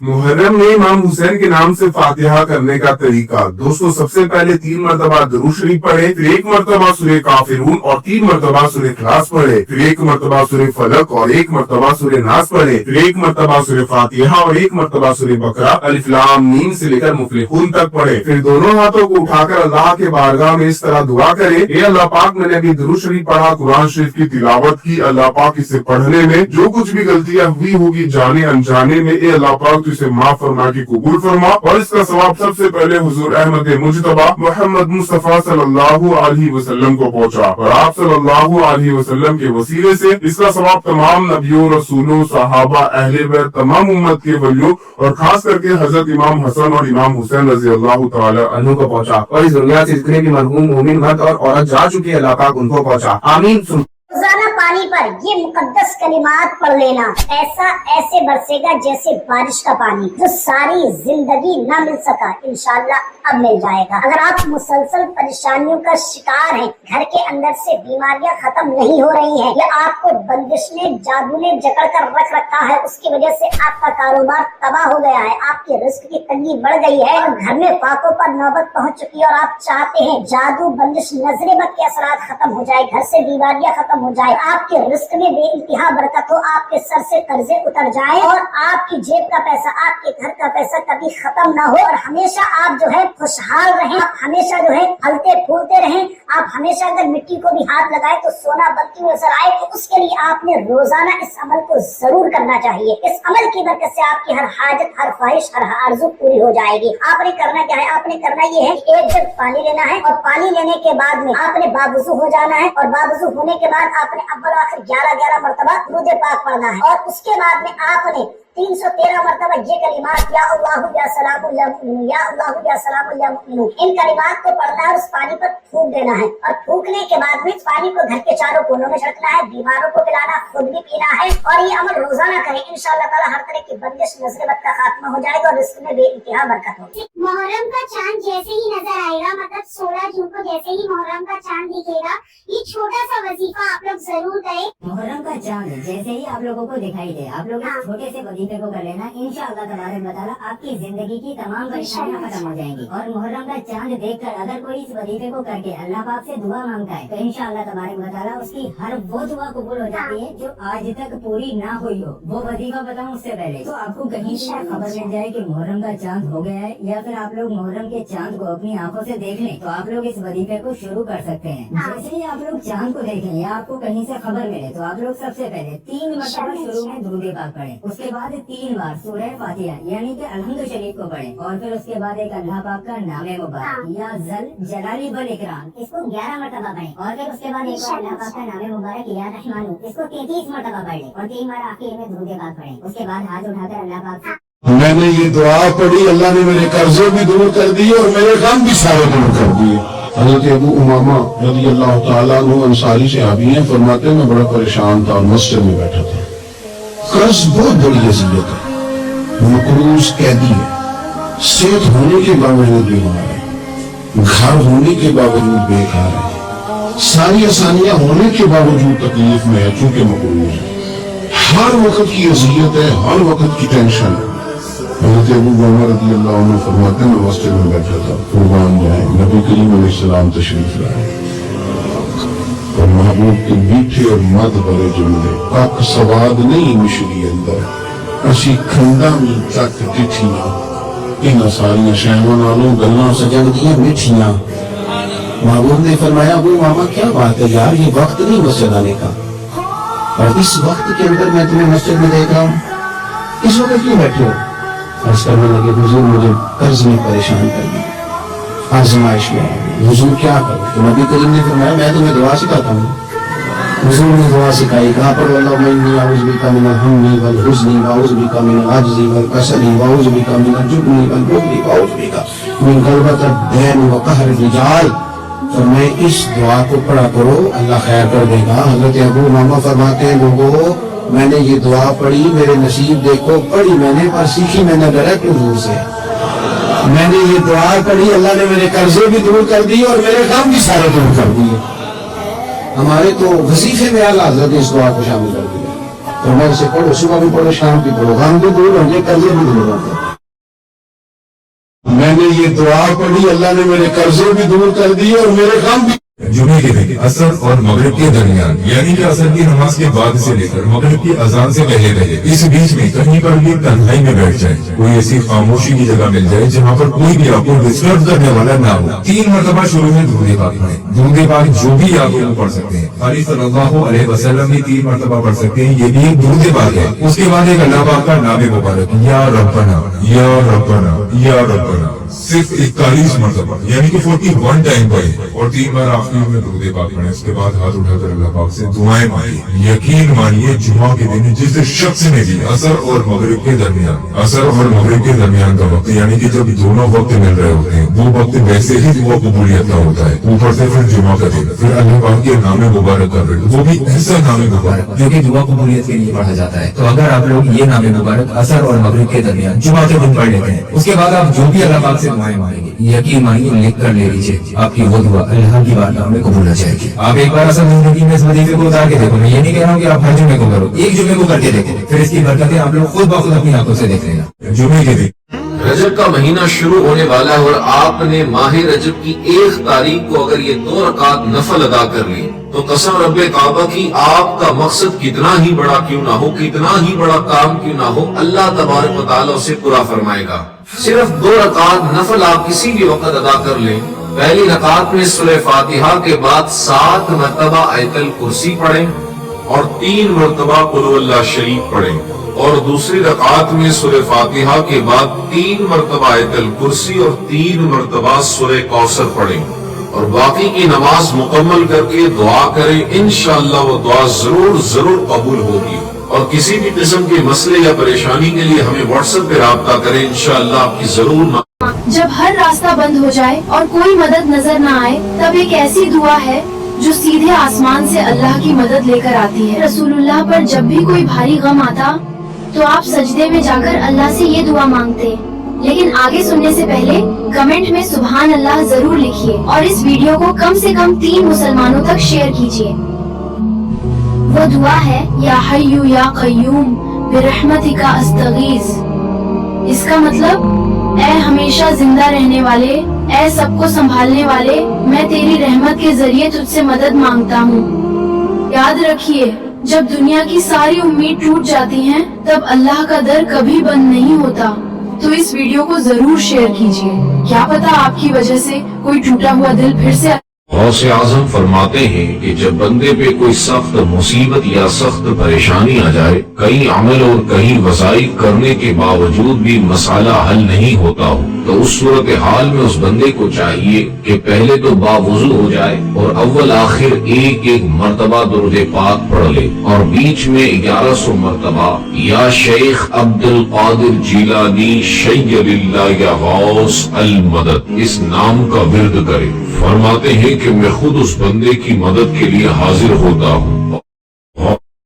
मुहर्रम में इमाम हुसैन के नाम से फातिहा करने का तरीका। दोस्तों, सबसे पहले 3 मरतबा दुरूद शरीफ पढ़े, फिर 1 मरतबा सूरह काफिरून और 3 मरतबा सूरह इखलास पढ़े, फिर 1 मरतबा सूरह फलक और 1 मरतबा सूरह नास पढ़े, फिर 1 मरतबा सूरह फातिहा और 1 मरतबा सूरह बकरा, अलिफ लाम मीम से लेकर मुफलिहून तक पढ़े। फिर दोनों हाथों को उठाकर अल्लाह के बारगाह में इस तरह दुआ करे, ए अल्लाह पाक, मैंने अभी दुरूद शरीफ पढ़ा, कुरान शरीफ की तिलावत की, अल्लाह पाक इसे पढ़ने में जो कुछ भी गलतियां हुई होगी जाने अनजाने में, ए अल्लाह पाक तो इसे माफ फरमा की कबूल फरमा, और इसका सवाब सबसे पहले हुजूर अहमद मुजतबा मोहम्मद मुस्तफा सल्लल्लाहु अलैहि वसल्लम को पहुंचा, और आप सल्लल्लाहु अलैहि वसल्लम के वसीले से इसका सवाब तमाम नबियों, रसूलों, सहाबा, अहले बैत, तमाम उम्मत के वलियों और खास करके हजरत इमाम हसन और इमाम हुसैन रजी अल्लाह तआला अन्हु को पहुंचा, और इस दुनिया से जितने भी मरहूम मोमिन मर्द और औरत जा चुके अल्लाह पाक उनको पहुंचा। आमीन। रोजाना पानी पर ये मुकद्दस कलिमात पढ़ लेना, ऐसा ऐसे बरसेगा जैसे बारिश का पानी, जो सारी जिंदगी न मिल सका इंशाअल्लाह अब मिल जाएगा। अगर आप मुसलसल परेशानियों का शिकार हैं, घर के अंदर से बीमारियां खत्म नहीं हो रही हैं, या आपको बंदिश ने, जादू ने जकड़ कर रख रखा है, उसकी वजह से आपका कारोबार तबाह हो गया है, आपके रिस्क की तंगी बढ़ गई है और घर में फाकों पर नौबत पहुंच चुकी है, और आप चाहते हैं जादू, बंदिश, नजरे बद के असरात खत्म हो जाए, घर से बीमारियां खत्म हो जाए, आपके रिस्क में बेइंतहा बरकत हो, आपके सर से कर्जे उतर जाए और आपकी जेब का पैसा, आपके घर का पैसा कभी खत्म ना हो, और हमेशा आप जो है खुशहाल रहें, आप हमेशा जो है फलते फूलते रहें, आप हमेशा अगर मिट्टी को भी हाथ लगाए तो सोना बनती हुई नजर आए, तो उसके लिए आपने रोजाना इस अमल को जरूर करना चाहिए। इस अमल की बरकत से आपकी हर हाजत, हर ख्वाहिश, हर आरज़ू पूरी हो जाएगी। आपने करना क्या है? आपने करना ये है कि एक जग पानी लेना है, और पानी लेने के बाद में आपने बावुज़ू हो जाना है, और बावुज़ू होने के बाद आपने अव्वल आखिर 11 मरतबा दुरूद पाक पढ़ना है, और उसके बाद में आपने 313 मरतबा ये कलिमात या अल्लाहु या सलामुल या मुमिनून, या अल्लाहु या सलामुल या मुमिनून, इन कलिमात को पढ़ना है और उस पानी पर थूक देना है, और थूकने के बाद में पानी को घर के चारों कोनों में छिड़कना है, बीमारों को पिलाना, खुद भी पीना है, और ये अमल रोजाना करें। इंशाअल्लाह ताला हर तरह की बंदिश, नजर-बद का खात्मा हो जाएगा और रिस्क में बेइंतहा बरकत होगी। मुहर्रम का चांद जैसे ही नजर आएगा, मतलब 16 जून को जैसे ही मुहर्रम का चांद दिखेगा, ये छोटा सा वजीफा आप लोग जरूर करें। मुहर्रम का चांद जैसे ही आप लोगों को दिखाई दे, आप लोग इस छोटे से वजीफे को कर लेना, इंशाअल्लाह तबारक व तआला आपकी जिंदगी की तमाम परेशानियां खत्म हो जाएंगी। और मुहर्रम का चांद देखकर अगर कोई इस वजीफे को करके अल्लाह पाक से दुआ मांगता है, तो इंशाअल्लाह तबारक व तआला उसकी हर वो दुआ कबूल हो जाती है जो आज तक पूरी ना हुई हो। वो वजीफा बताऊं उससे पहले, तो आपको कहीं से खबर मिल जाए कि मुहर्रम का चांद हो गया है, या फिर आप लोग मुहर्रम के चांद को अपनी आंखों से देख लें, तो आप लोग इस वजीफे को शुरू कर सकते हैं। जैसे ही आप लोग चांद को देखें या आपको कहीं से खबर मिले, तो आप लोग सबसे पहले 3 मरतबा शुरू में दुरूद पाक पढ़ें, उसके बाद 3 बार सूरह फातिहा यानी कि अल्हम्दु शरीफ को पढ़ें, और फिर उसके बाद एक अल्लाह पाक का नामे मुबारक या जल जलाली वल इकराम, इसको 11 मरतबा पढ़ें, और फिर उसके बाद एक बार अल्लाह पाक का नामे मुबारक या रहमानु, इसको 33 मरतबा पढ़ लें, और 3 बार आखिर में दुरूद पाक पढ़ें। उसके बाद हाथ उठाकर अल्लाह पाक मैंने ये दुआ पढ़ी, अल्लाह ने मेरे कर्जे भी दूर कर दिए और मेरे गम भी सारे दूर कर दिए। हज़रत अबू उमामा रज़ी अल्लाह तआला अन्हु अंसारी से आबी हैं, फरमाते मैं बड़ा परेशान था और मस्जिद में बैठा था। कर्ज बहुत बड़ी अज़ियत है, मकरूज कैदी है, सेहत होने के बावजूद बीमार है, घर होने के बावजूद बेकार है, सारी आसानियां होने के बावजूद तकलीफ में है क्योंकि मकरूज है, हर वक्त की अज़ियत है, हर वक्त की टेंशन है। हज़रत अबू उमामा रज़ी अल्लाह अन्हु फरमाते हैं मैं मस्जिद में बैठा था, कुर्बान जाए नबी करीम अलैहिस्सलाम तशरीफ लाए और महबूब के मीठे और मद भरे जुमले, कख सवाद नहीं मिश्री अंदर, असी खंडा में तक डिठियां, इन्हां सारियां शैवां नालों गल्लां सजन दियां मिठियां। महबूब ने फरमाया अबू उमामा क्या बात है यार, ये वक्त नहीं मस्जिद आने का, और इस वक्त के अंदर मैं तुम्हें मस्जिद में देख रहा हूँ, इस वक्त क्यों बैठे हो? अर्ज करने लगे हुजूर मुझे कर्ज में परेशान कर दिया, आजमाइश में आ गई, हुजूर क्या करूं? तो नबी करीम ने फरमाया मैं तुम्हें दुआ सिखाता हूँ। हुजूर ने दुआ सिखाई, कहा पर अल्लाहुम्मा इन्नी अऊज़ु बिका मिनल हम्मी वल हुज़्नी व अऊज़ु बिका मिनल अज्ज़ि वल कसली व अऊज़ु बिका मिनल जुब्नी वल बुख़्ली व अऊज़ु बिका मिन ग़लबतिद दैन व क़हरि रिजाल। तो मैं इस दुआ को पढ़ा करो, अल्लाह खैर कर देगा। हज़रत अबू उमामा फरमाते हैं लोगों मैंने ये दुआ पढ़ी, मेरे नसीब देखो, पढ़ी मैंने पर सीखी मैंने डायरेक्ट हुजूर से। मैंने ये दुआ पढ़ी, अल्लाह ने मेरे कर्जे भी दूर कर दिए और मेरे गम भी सारे दूर कर दिए। हमारे तो वजीफे में अल्लाह हज़रत इस दुआ को शामिल कर दिया। समय से पढ़ो, सुबह भी पढ़ो, शाम भी पढ़ो, गम भी दूर होंगे, कर्जे भी दूर होंगे। मैंने ये दुआ पढ़ी, अल्लाह ने मेरे कर्जे भी दूर कर दिए और मेरे गम भी। जुमे के दिन असर और मगरिब के दरमियान, यानी कि असर की नमाज के बाद से लेकर मगरिब की अजान से पहले इस बीच में कहीं पर भी तन्हाई में बैठ जाए, कोई ऐसी खामोशी की जगह मिल जाए जहाँ पर कोई भी आपको डिस्टर्ब करने वाला ना हो। 3 मरतबा शुरू में दुरूद पाक पढ़ें। दुरूद पाक जो भी याद हो वो पढ़ सकते हैं। खाली सल्लल्लाहु अलैहि वसल्लम भी 3 मरतबा पढ़ सकते हैं, ये भी एक दुरूद पाक है। उसके बाद एक अल्लाह पाक का नाम मुबारक, या रब्बना या रब्बना या रब्बना, सिर्फ 41 मरतबा यानी कि 41 टाइम पढ़े और 3 बार आखिरी में दुरूद पाक पढ़े। उसके बाद हाथ उठाकर अल्लाह पाक से दुआएं मांगी। यकीन मानिए जुमा के दिन जिस शख्स ने भी असर और मगरिब के दरमियान का वक्त, यानी कि जब दोनों वक्त मिल रहे होते हैं, वो वक्त वैसे ही दुआ कबूलियत का होता है। ऊपर से फिर जुमा का दिन, फिर अल्लाह पाक के नाम मुबारक का दिन, वो भी ऐसा नाम मुबारक जो कि दुआ कबूलियत के लिए पढ़ा जाता है। तो अगर आप लोग ये नाम मुबारक असर और मगरिब के दरमियान जुमा के दिन पढ़ लेते हैं, उसके बाद आप जो भी अल्लाह पाक से दुआएं मांगेंगे, यकीन मानिए लिख कर ले लीजिए, आपकी वो दुआ अल्लाह की बारगाह में कबूल हो जाएगी। आप एक बार असल जिंदगी में इस वजीफे को उतार के देखो। मैं ये नहीं कह रहा हूँ कि आप हर जुमे को करो, एक जुमे को करके देखो, फिर इसकी बरकतें आप लोग खुद ब खुद अपनी आंखों से देख लेना। जुमे के दिन रजब का महीना शुरू होने वाला है और आपने माह रजब की 1 तारीख को अगर ये 2 रकात नफल अदा कर ली, तो कसम रब्बे काबा की आपका मकसद कितना ही बड़ा क्यों ना हो, कितना ही बड़ा काम क्यों ना हो, अल्लाह तबारक व तआला उसे पूरा फरमाएगा। सिर्फ 2 रकात नफल आप किसी भी वक्त अदा कर लें। पहली रकात में सूरह फातिहा के बाद 7 मरतबा आयतल कुर्सी पढ़ें और 3 मरतबा कुल हुवल्लाह शरीफ पढ़ें, और दूसरी रकात में सूरह फातिहा के बाद 3 मरतबा आयतल कुर्सी और 3 मरतबा सूरह कौसर पढ़ें, और बाकी की नमाज मुकम्मल करके दुआ करें। इंशाअल्लाह वो दुआ जरूर कबूल होगी। और किसी भी किस्म के मसले या परेशानी के लिए हमें व्हाट्सएप पे राब्ता करें, इंशाअल्लाह आपकी जरूर। जब हर रास्ता बंद हो जाए और कोई मदद नजर न आए, तब एक ऐसी दुआ है जो सीधे आसमान से अल्लाह की मदद लेकर आती है। रसूलुल्लाह पर जब भी कोई भारी गम आता तो आप सजदे में जाकर अल्लाह से ये दुआ मांगते। लेकिन आगे सुनने से पहले कमेंट में सुभान अल्लाह जरूर लिखिए और इस वीडियो को कम से कम 3 मुसलमानों तक शेयर कीजिए। वो दुआ है या हय्यू या क़य्यूम बिरहमतिका अस्तगीज़। इसका मतलब ऐ हमेशा जिंदा रहने वाले, ऐ सबको संभालने वाले, मैं तेरी रहमत के जरिए तुझसे मदद मांगता हूँ। याद रखिए, जब दुनिया की सारी उम्मीद टूट जाती है, तब अल्लाह का दर कभी बंद नहीं होता। तो इस वीडियो को जरूर शेयर कीजिए, क्या पता आपकी वजह से कोई टूटा हुआ दिल फिर से। गौसे आजम फरमाते हैं कि जब बंदे पे कोई सख्त मुसीबत या सख्त परेशानी आ जाए, कई अमल और कई वज़ाइफ करने के बावजूद भी मसाला हल नहीं होता हो, तो उस सूरत हाल में उस बंदे को चाहिए कि पहले तो बावुज़ू हो जाए और अव्वल आखिर एक मर्तबा दुरूद पाक पढ़ ले, और बीच में 1100 मर्तबा या शेख अब्दुल कादिर जीलानी शय्यलिल्लाह या गौस अल मदद इस नाम का विर्द करे। फरमाते हैं कि मैं खुद उस बंदे की मदद के लिए हाजिर होता हूँ